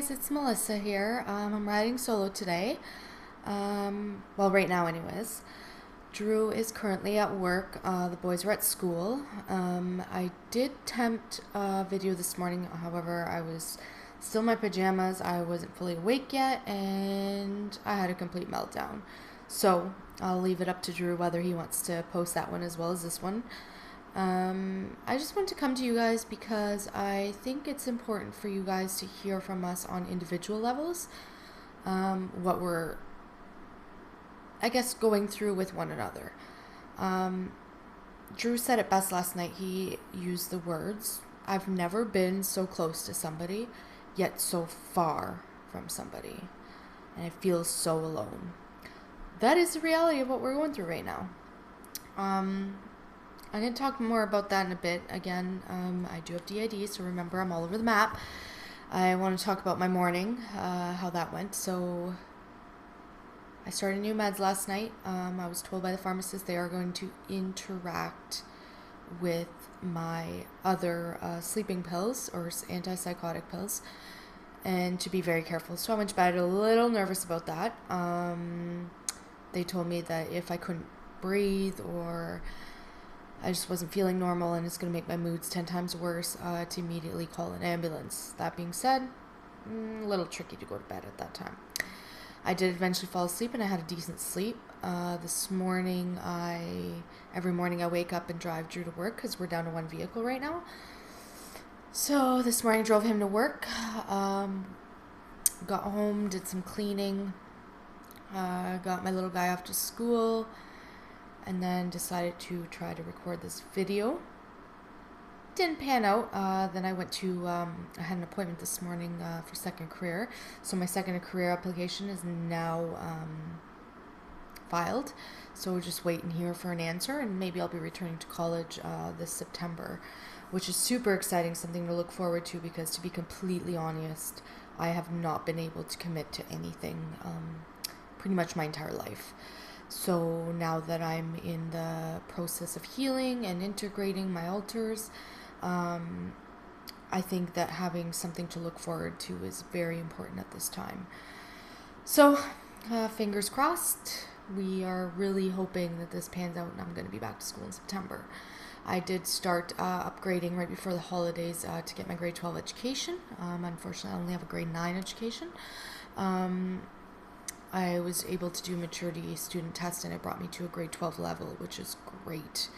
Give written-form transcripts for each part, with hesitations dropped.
guys, it's Melissa here. I'm riding solo today. Well, right now, anyways. Drew is currently at work. The boys are at school. I did attempt a video this morning, however, I was still in my pajamas. I wasn't fully awake yet, and I had a complete meltdown. So I'll leave it up to Drew whether he wants to post that one as well as this one. I just want to come to you guys because I think it's important for you guys to hear from us on individual levels, what we're, I guess, going through with one another. Drew said it best last night. He used the words, "I've never been so close to somebody, yet so far from somebody, and I feel so alone." That is the reality of what we're going through right now. I'm going to talk more about that in a bit. Again, I do have D.I.D, so remember I'm all over the map. I want to talk about my morning, how that went. So I started new meds last night. I was told by the pharmacist they are going to interact with my other sleeping pills or antipsychotic pills, and to be very careful. So I went to bed a little nervous about that. They told me that if I couldn't breathe or I just wasn't feeling normal and it's going to make my moods 10 times worse, to immediately call an ambulance. That being said, a little tricky to go to bed at that time. I did eventually fall asleep and I had a decent sleep. This morning, every morning I wake up and drive Drew to work because we're down to one vehicle right now. So this morning I drove him to work, got home, did some cleaning, got my little guy off to school, and then decided to try to record this video. Didn't pan out. Then I went to, I had an appointment this morning for second career. So my second career application is now filed. So we're just waiting here for an answer, and maybe I'll be returning to college this September, which is super exciting, something to look forward to, because to be completely honest, I have not been able to commit to anything pretty much my entire life. So now that I'm in the process of healing and integrating my alters, I think that having something to look forward to is very important at this time. So, fingers crossed. We are really hoping that this pans out and I'm going to be back to school in September. I did start upgrading right before the holidays to get my grade 12 education. Unfortunately, I only have a grade 9 education. I was able to do a maturity student test, and it brought me to a grade 12 level, which is great.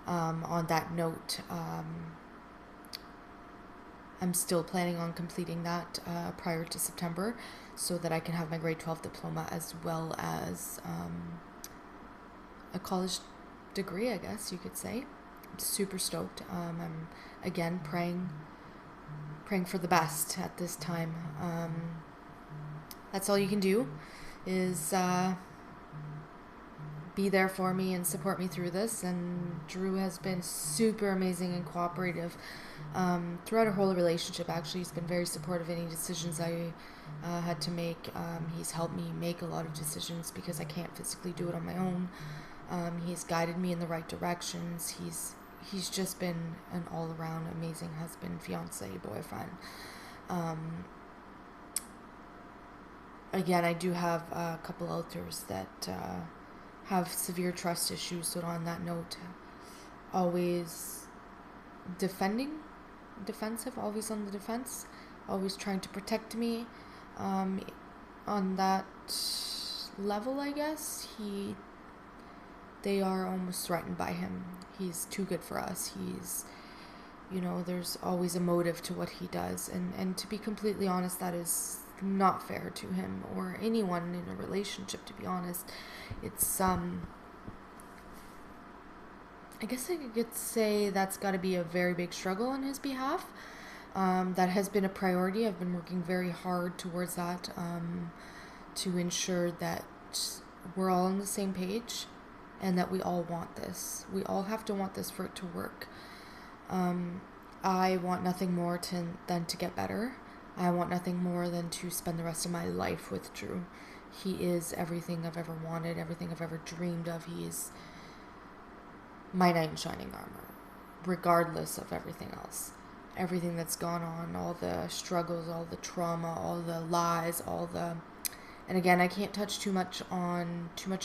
On that note, I'm still planning on completing that prior to September so that I can have my grade 12 diploma as well as a college degree, I guess you could say. I'm super stoked. I'm, again, praying for the best at this time. That's all you can do, is be there for me and support me through this. And Drew has been super amazing and cooperative throughout our whole relationship. Actually, he's been very supportive of any decisions I had to make. He's helped me make a lot of decisions because I can't physically do it on my own. He's guided me in the right directions. He's just been an all-around amazing husband, fiance, boyfriend. Again, I do have a couple alters that have severe trust issues. So on that note, always defensive, always on the defense, always trying to protect me. On that level, I guess, they are almost threatened by him. He's too good for us. There's always a motive to what he does. And to be completely honest, that is not fair to him or anyone in a relationship, to be honest. It's I guess I could say that's got to be a very big struggle on his behalf. That has been a priority. I've been working very hard towards that, to ensure that we're all on the same page and that we all want this. We all have to want this for it to work. I want nothing more than to get better. I want nothing more than to spend the rest of my life with Drew. He is everything I've ever wanted, everything I've ever dreamed of. He is my knight in shining armor, regardless of everything else. everything that's gone on, all the struggles, all the trauma, all the lies, and again, I can't touch too much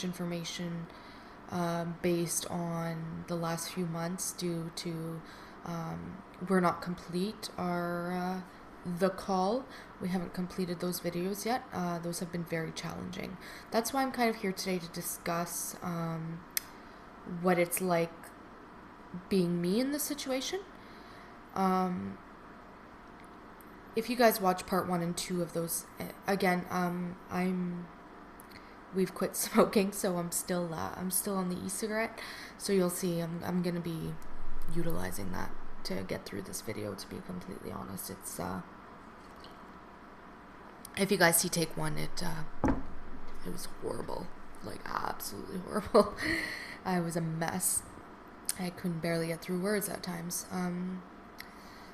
information based on the last few months due to we're not complete our the call. We haven't completed those videos yet. Those have been very challenging. That's why I'm kind of here today to discuss what it's like being me in this situation. If you guys watch part 1 and 2 of those, again, we've quit smoking, so I'm still on the e-cigarette. So you'll see, I'm gonna be utilizing that to get through this video. To be completely honest, it's if you guys see take 1, it was horrible, like absolutely horrible. I was a mess. I couldn't barely get through words at times.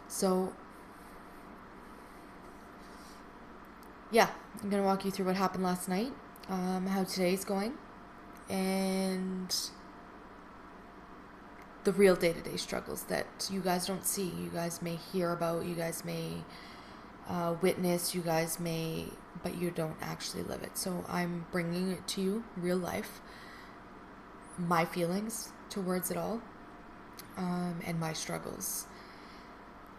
So yeah, I'm gonna walk you through what happened last night, how today's going, and the real day-to-day struggles that you guys don't see. You guys may hear about, you guys may witness, but you don't actually live it. So I'm bringing it to you, real life, my feelings towards it all, and my struggles.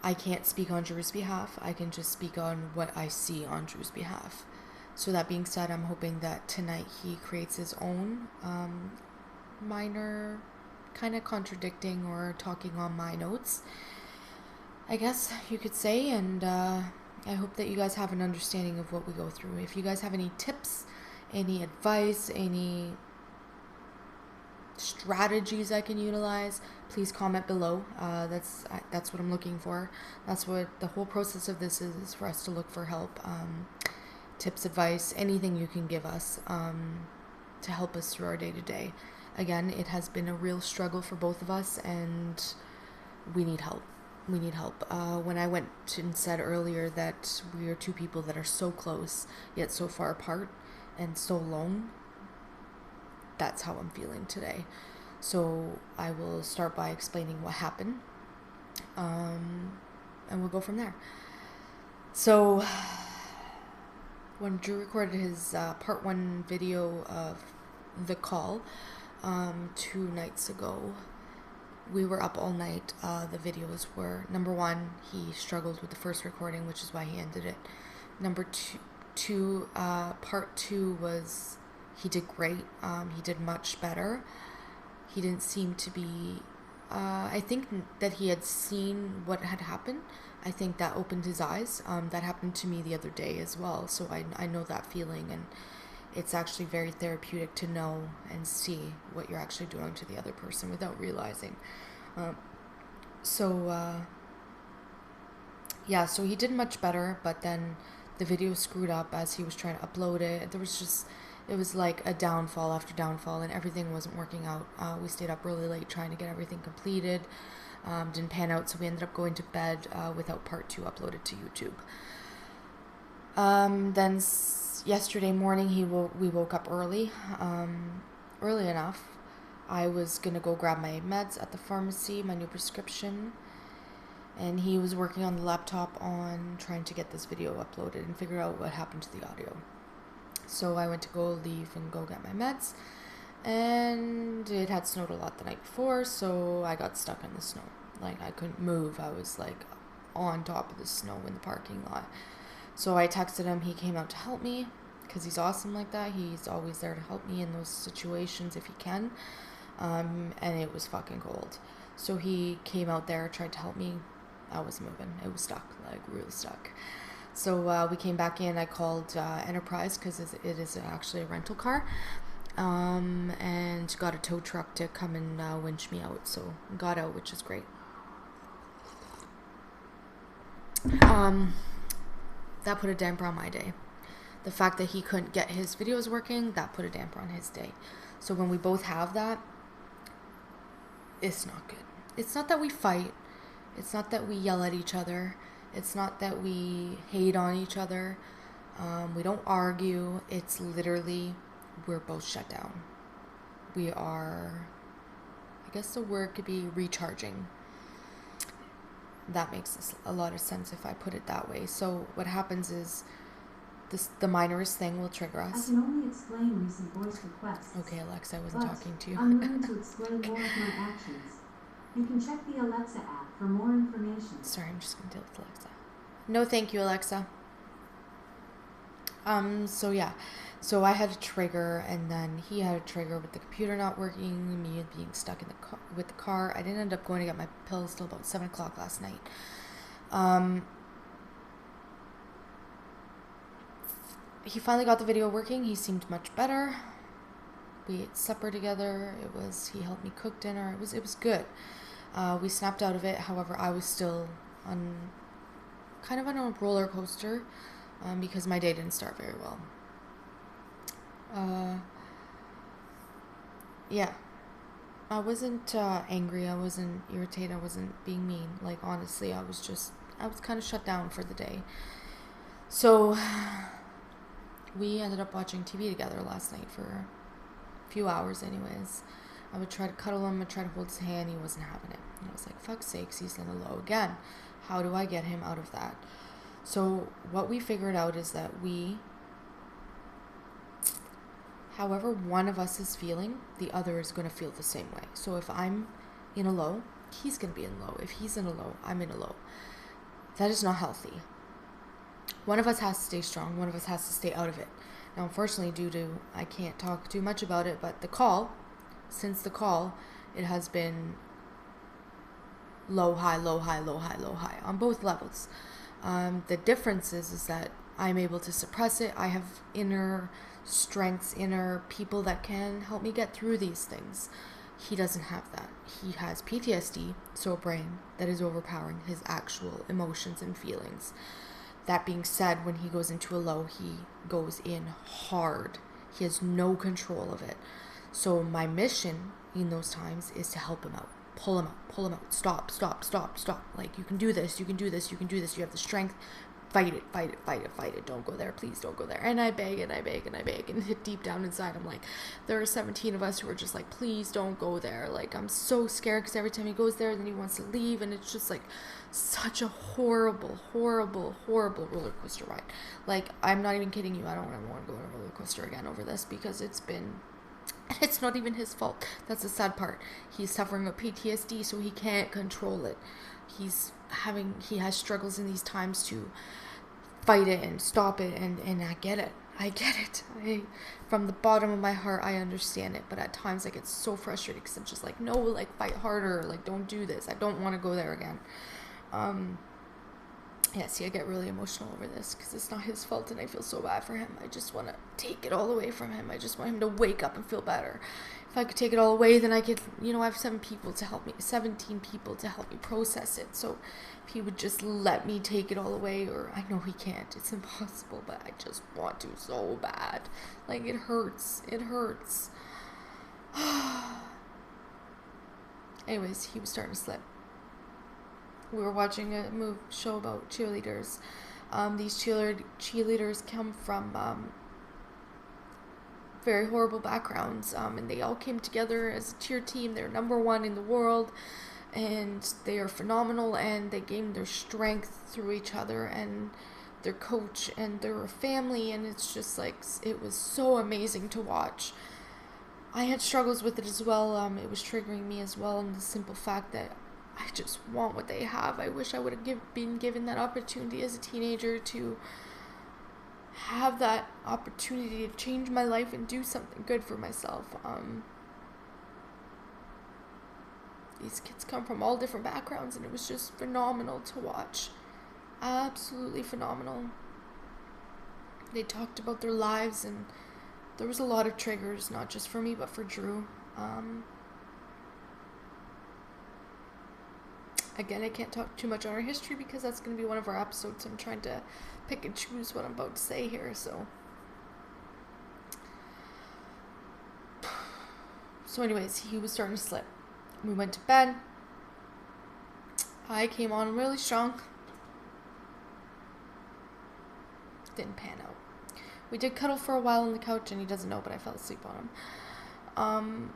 I can't speak on Drew's behalf. I can just speak on what I see on Drew's behalf. So that being said, I'm hoping that tonight he creates his own minor kind of contradicting or talking on my notes, I guess you could say, and I hope that you guys have an understanding of what we go through. If you guys have any tips, any advice, any strategies I can utilize, please comment below. That's what I'm looking for. That's what the whole process of this is for us to look for help, tips, advice, anything you can give us to help us through our day-to-day. Again, it has been a real struggle for both of us, and we need help. When I went and said earlier that we are two people that are so close yet so far apart and so alone, that's how I'm feeling today. So I will start by explaining what happened, and we'll go from there. So when Drew recorded his part 1 video of the call 2 nights ago, we were up all night. The videos were, number 1, he struggled with the first recording, which is why he ended it. Number 2, part 2 was, he did great. He did much better. He didn't seem to be, I think that he had seen what had happened. I think that opened his eyes. That happened to me the other day as well. So I know that feeling, and it's actually very therapeutic to know and see what you're actually doing to the other person without realizing. So he did much better, but then the video screwed up as he was trying to upload it. It was like a downfall after downfall, and everything wasn't working out. We stayed up really late trying to get everything completed. Didn't pan out, so we ended up going to bed without part 2 uploaded to YouTube. Then yesterday morning, we woke up early enough. I was gonna go grab my meds at the pharmacy, my new prescription, and he was working on the laptop on trying to get this video uploaded and figure out what happened to the audio. So I went to go leave and go get my meds, and it had snowed a lot the night before, so I got stuck in the snow. Like, I couldn't move. I was like on top of the snow in the parking lot. So I texted him. He came out to help me because he's awesome like that. He's always there to help me in those situations if he can. And it was fucking cold. So he came out there, tried to help me. I wasn't moving. It was stuck, like really stuck. So we came back in. I called Enterprise because it is actually a rental car, and got a tow truck to come and winch me out. So got out, which is great. That put a damper on my day. The fact that he couldn't get his videos working, that put a damper on his day. So when we both have that, it's not good. It's not that we fight. It's not that we yell at each other. It's not that we hate on each other. We don't argue. It's literally, we're both shut down. We are, I guess the word could be recharging. that makes a lot of sense if I put it that way. So what happens is the minorest thing will trigger us. I can only explain recent voice requests. Okay, Alexa, I wasn't talking to you. I'm willing to explain more of my actions. You can check the Alexa app for more information. Sorry, I'm just going to deal with Alexa. No, thank you, Alexa. So yeah. So I had a trigger, and then he had a trigger with the computer not working, me being stuck in the car, with the car. I didn't end up going to get my pills till about 7 o'clock last night. He finally got the video working. He seemed much better. We ate supper together. He helped me cook dinner. It was good. We snapped out of it. However, I was still kind of on a roller coaster because my day didn't start very well. Yeah. I wasn't angry. I wasn't irritated. I wasn't being mean. Like, honestly, I was kind of shut down for the day. So we ended up watching TV together last night for a few hours anyways. I would try to cuddle him, I'd try to hold his hand, he wasn't having it. And I was like, fuck's sakes, he's in a low again. How do I get him out of that? So what we figured out is that however one of us is feeling, the other is going to feel the same way. So if I'm in a low, he's going to be in low. If he's in a low, I'm in a low. That is not healthy. One of us has to stay strong. One of us has to stay out of it. Now, unfortunately, I can't talk too much about it, but since the call, it has been low, high, low, high, low, high, low, high on both levels. The difference is that I'm able to suppress it. I have inner strengths, inner people that can help me get through these things. He doesn't have that. He has PTSD, so a brain that is overpowering his actual emotions and feelings. That being said, when he goes into a low, he goes in hard. He has no control of it. So my mission in those times is to help him out. Pull him out. Stop. Like, you can do this. You have the strength. Fight it. Don't go there. Please don't go there. And I beg. And deep down inside, I'm like, there are 17 of us who are just like, please don't go there. Like, I'm so scared because every time he goes there, then he wants to leave. And it's just like such a horrible roller coaster ride. Like, I'm not even kidding you. I don't ever want to go on a roller coaster again over this because it's not even his fault. That's the sad part. He's suffering with PTSD, so he can't control it. He has struggles in these times to fight it and stop it, and I get it. From the bottom of my heart, I understand it, but at times I get so frustrated because I'm just like, no, like, fight harder, like, don't do this. I don't want to go there again. I get really emotional over this because it's not his fault and I feel so bad for him. I just want to take it all away from him. I just want him to wake up and feel better. If I could take it all away, then I could, I have 17 people to help me process it. So if he would just let me take it all away, or I know he can't, it's impossible, but I just want to so bad. Like, it hurts. Anyways, he was starting to slip. We were watching a show about cheerleaders. These cheerleaders come from very horrible backgrounds, and they all came together as a cheer team. They're number 1 in the world, and they are phenomenal, and they gain their strength through each other and their coach, and they're a family, and it's just like, it was so amazing to watch. I had struggles with it as well. It was triggering me as well, and the simple fact that I just want what they have. I wish I would have been given that opportunity as a teenager to have that opportunity to change my life and do something good for myself. These kids come from all different backgrounds, and it was just phenomenal to watch. Absolutely phenomenal. They talked about their lives, and there was a lot of triggers, not just for me, but for Drew. Again, I can't talk too much on our history because that's going to be one of our episodes. I'm trying to pick and choose what I'm about to say here, so anyways, he was starting to slip. We went to bed. I came on really strong. Didn't pan out. We did cuddle for a while on the couch, and he doesn't know, but I fell asleep on him.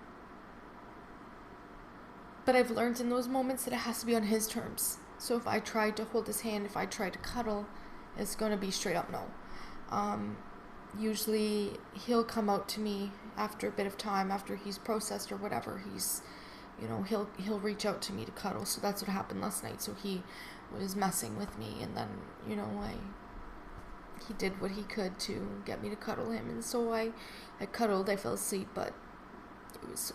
But I've learned in those moments that it has to be on his terms. So if I tried to hold his hand, if I tried to cuddle, it's going to be straight up no. Usually he'll come out to me after a bit of time, after he's processed or whatever. He'll reach out to me to cuddle. So that's what happened last night. So he was messing with me, and then, he did what he could to get me to cuddle him. And so I cuddled, I fell asleep, but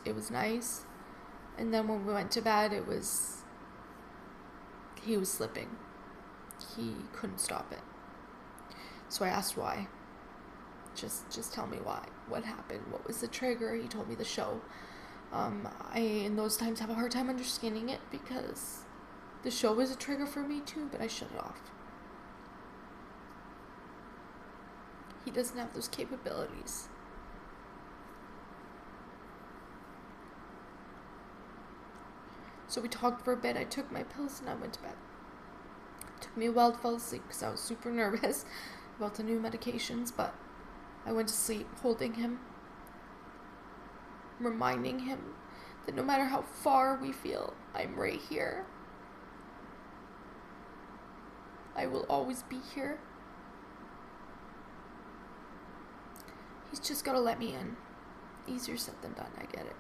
it was nice. And then when we went to bed, he was slipping. He couldn't stop it. So I asked why. Just tell me why. What happened? What was the trigger? He told me the show. I, in those times, have a hard time understanding it because the show was a trigger for me too, but I shut it off. He doesn't have those capabilities. So we talked for a bit. I took my pills and I went to bed. It took me a while to fall asleep because I was super nervous about the new medications, but I went to sleep holding him, reminding him that no matter how far we feel, I'm right here. I will always be here. He's just got to let me in. Easier said than done, I get it.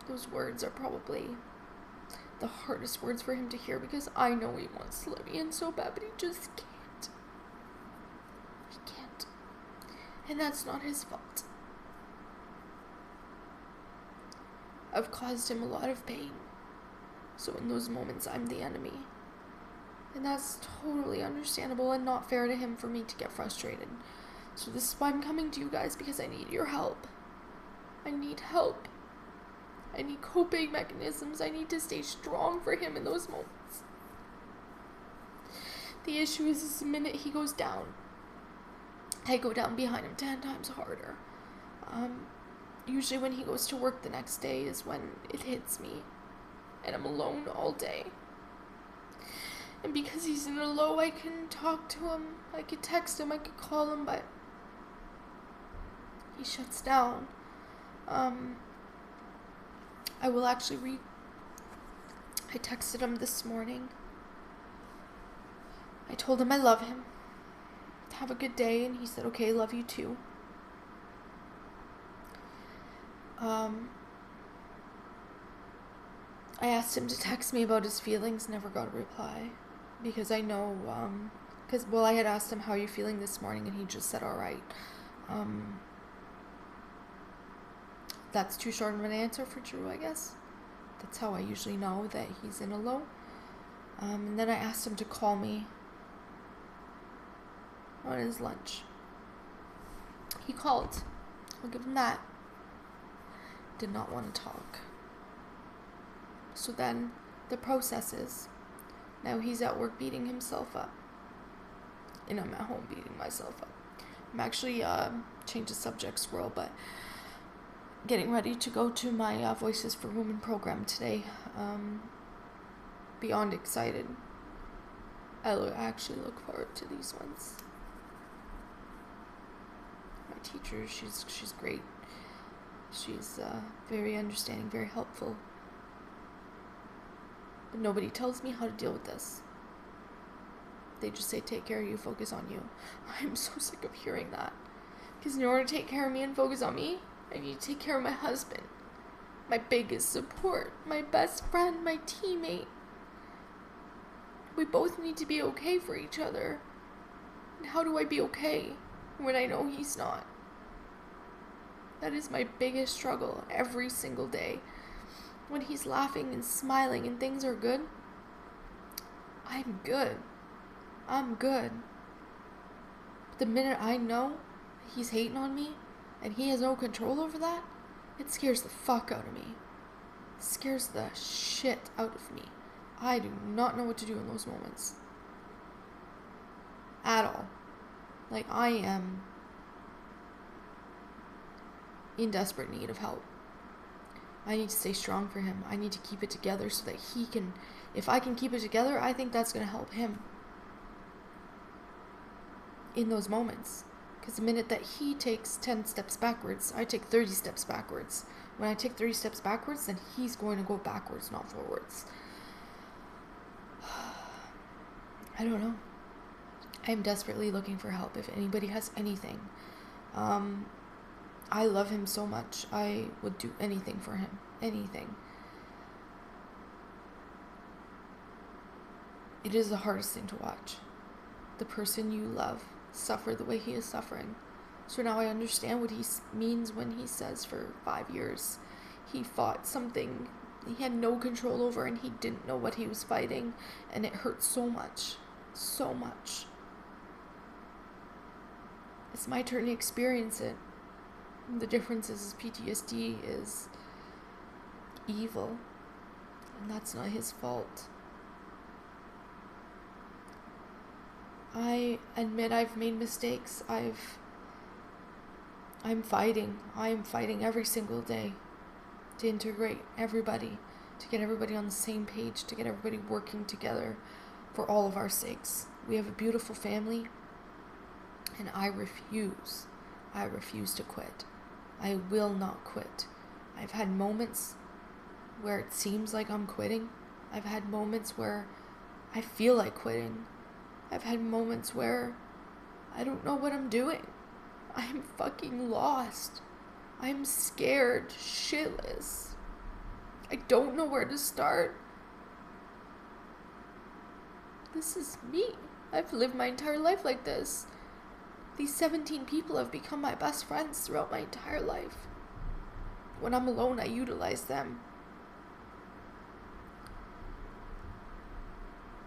Those words are probably the hardest words for him to hear because I know he wants to let me in so bad, but he just can't. He can't. And that's not his fault. I've caused him a lot of pain. So in those moments, I'm the enemy. And that's totally understandable and not fair to him for me to get frustrated. So this is why I'm coming to you guys, because I need your help. I need help. I need coping mechanisms. I need to stay strong for him in those moments. The issue is the minute he goes down, I go down behind him 10 times harder. Usually when he goes to work the next day is when it hits me. And I'm alone all day. And because he's in a low, I can talk to him. I could text him. I could call him, but he shuts down. I will actually read. I texted him this morning. I told him I love him. Have a good day, and he said, okay, love you too. I asked him to text me about his feelings, never got a reply. Because I know, I had asked him, how are you feeling this morning? And he just said, alright. That's too short of an answer for Drew, I guess. That's how I usually know that he's in a low. And then I asked him to call me on his lunch. He called. I'll give him that. Did not want to talk. So then the process is, now he's at work beating himself up. And I'm at home beating myself up. I'm actually, change the subject, squirrel, but getting ready to go to my Voices for Women program today. Beyond excited. I actually look forward to these ones. My teacher, she's great. She's very understanding, very helpful. But nobody tells me how to deal with this. They just say, take care of you, focus on you. I'm so sick of hearing that. Because in order to take care of me and focus on me, I need to take care of my husband. My biggest support, my best friend, my teammate. We both need to be okay for each other. And how do I be okay when I know he's not? That is my biggest struggle every single day. When he's laughing and smiling and things are good, I'm good. I'm good. But the minute I know he's hating on me and he has no control over that, it scares the fuck out of me. It scares the shit out of me. I do not know what to do in those moments. At all. Like, I am in desperate need of help. I need to stay strong for him. I need to keep it together so that he can, if I can keep it together, I think that's going to help him in those moments. Because the minute that he takes 10 steps backwards, I take 30 steps backwards. When I take 30 steps backwards, then he's going to go backwards, not forwards. I don't know. I am desperately looking for help. If anybody has anything, I love him so much. I would do anything for him. Anything. It is the hardest thing to watch. The person you love suffer the way he is suffering. So now I understand what he means when he says for 5 years he fought something he had no control over and he didn't know what he was fighting, and it hurt so much. So much. It's my turn to experience it. The difference is PTSD is evil, and that's not his fault. I admit I've made mistakes. I'm fighting. I am fighting every single day to integrate everybody, to get everybody on the same page, to get everybody working together for all of our sakes. We have a beautiful family, and I refuse to quit. I will not quit. I've had moments where it seems like I'm quitting. I've had moments where I feel like quitting. I've had moments where I don't know what I'm doing. I'm fucking lost. I'm scared shitless. I don't know where to start. This is me. I've lived my entire life like this. These 17 people have become my best friends throughout my entire life. When I'm alone, I utilize them.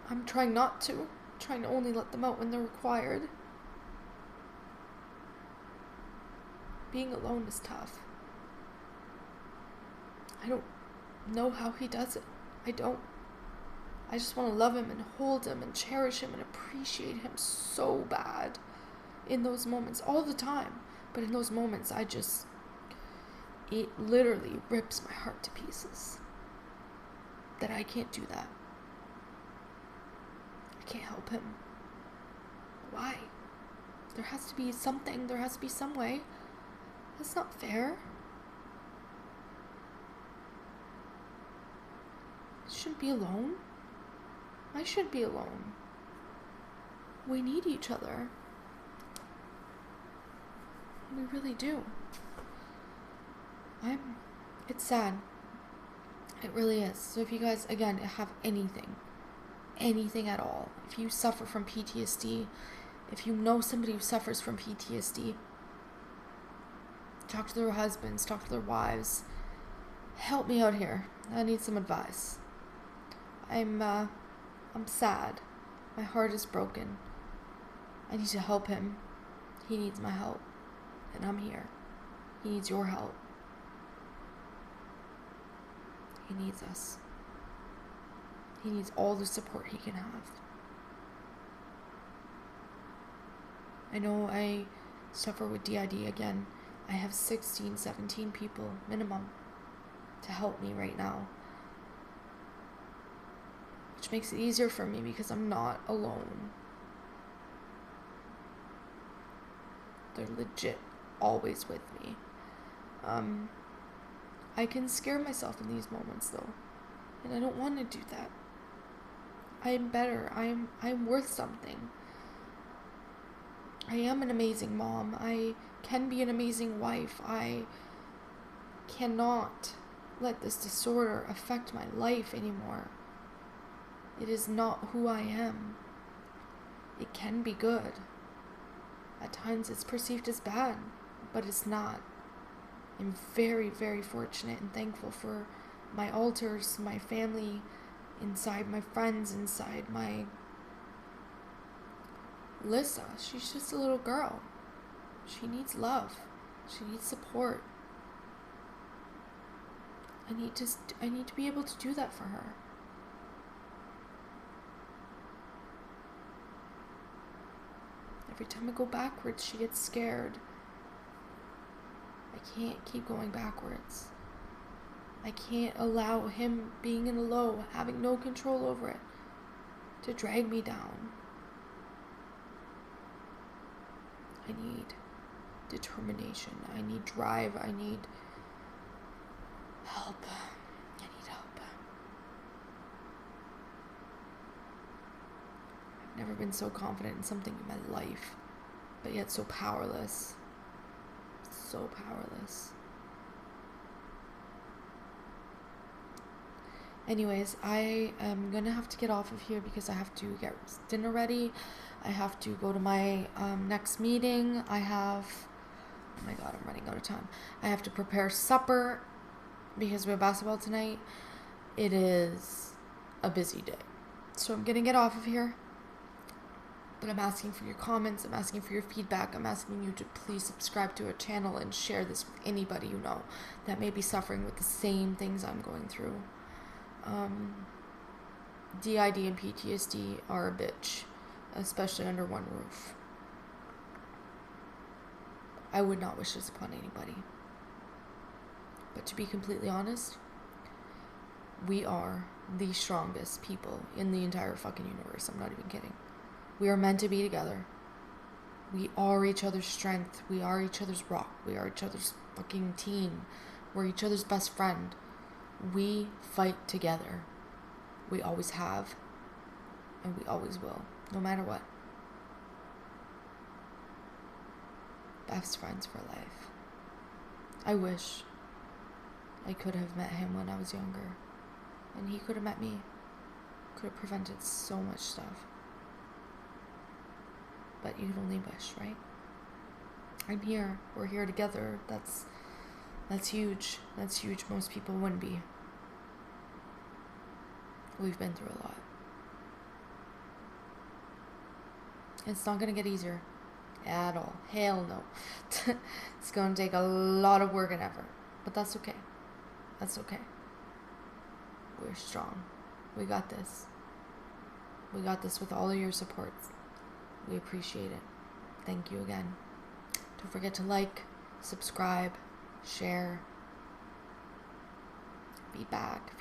I'm trying not to. Trying to only let them out when they're required. Being alone is tough. I don't know how he does it. I don't. I just want to love him and hold him and cherish him and appreciate him so bad in those moments, all the time. But in those moments, it literally rips my heart to pieces that I can't do that. I can't help him. Why? There has to be something. There has to be some way. That's not fair. I shouldn't be alone. I shouldn't be alone. We need each other. We really do. It's sad. It really is. So if you guys, again, have anything at all, if you suffer from PTSD, if you know somebody who suffers from PTSD, talk to their husbands, talk to their wives. Help me out here. I need some advice. I'm sad. My heart is broken. I need to help him. He needs my help. And I'm here. He needs your help. He needs us. He needs all the support he can have. I know I suffer with D.I.D. again. I have 16, 17 people minimum to help me right now. Which makes it easier for me because I'm not alone. They're legit always with me. I can scare myself in these moments though. And I don't want to do that. I am better. I'm worth something. I am an amazing mom. I can be an amazing wife. I cannot let this disorder affect my life anymore. It is not who I am. It can be good. At times it's perceived as bad, but it's not. I'm very, very fortunate and thankful for my alters, my family inside, my friends inside, my Lissa. She's just a little girl. She needs love. She needs support. I need to be able to do that for her. Every time I go backwards, she gets scared. I can't keep going backwards. I can't allow him being in the low, having no control over it, to drag me down. I need determination. I need drive. I need help. I need help. I've Never been so confident in something in my life, but yet so powerless. So powerless. Anyways, I am gonna have to get off of here because I have to get dinner ready. I have to go to my next meeting. Oh my god, I'm running out of time. I have to prepare supper because we have basketball tonight. It is a busy day. So I'm gonna get off of here. But I'm asking for your comments. I'm asking for your feedback. I'm asking you to please subscribe to our channel and share this with anybody you know that may be suffering with the same things I'm going through. D.I.D and PTSD are a bitch, especially under one roof. I would not wish this upon anybody. But to be completely honest, we are the strongest people in the entire fucking universe. I'm not even kidding. We are meant to be together. We are each other's strength. We are each other's rock. We are each other's fucking team. We're each other's best friend. We fight together. We always have. And we always will. No matter what. Best friends for life. I wish I could have met him when I was younger. And he could have met me. Could have prevented so much stuff. But you can only wish, right? I'm here. We're here together. That's huge. That's huge. Most people wouldn't be. We've been through a lot. It's not going to get easier at all. Hell no. It's going to take a lot of work and effort. But that's okay. That's okay. We're strong. We got this. We got this with all of your support. We appreciate it. Thank you again. Don't forget to like, subscribe, share. Feedback,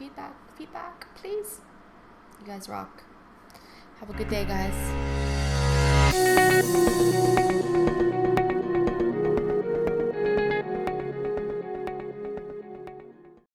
please. You guys rock. Have a good day, guys.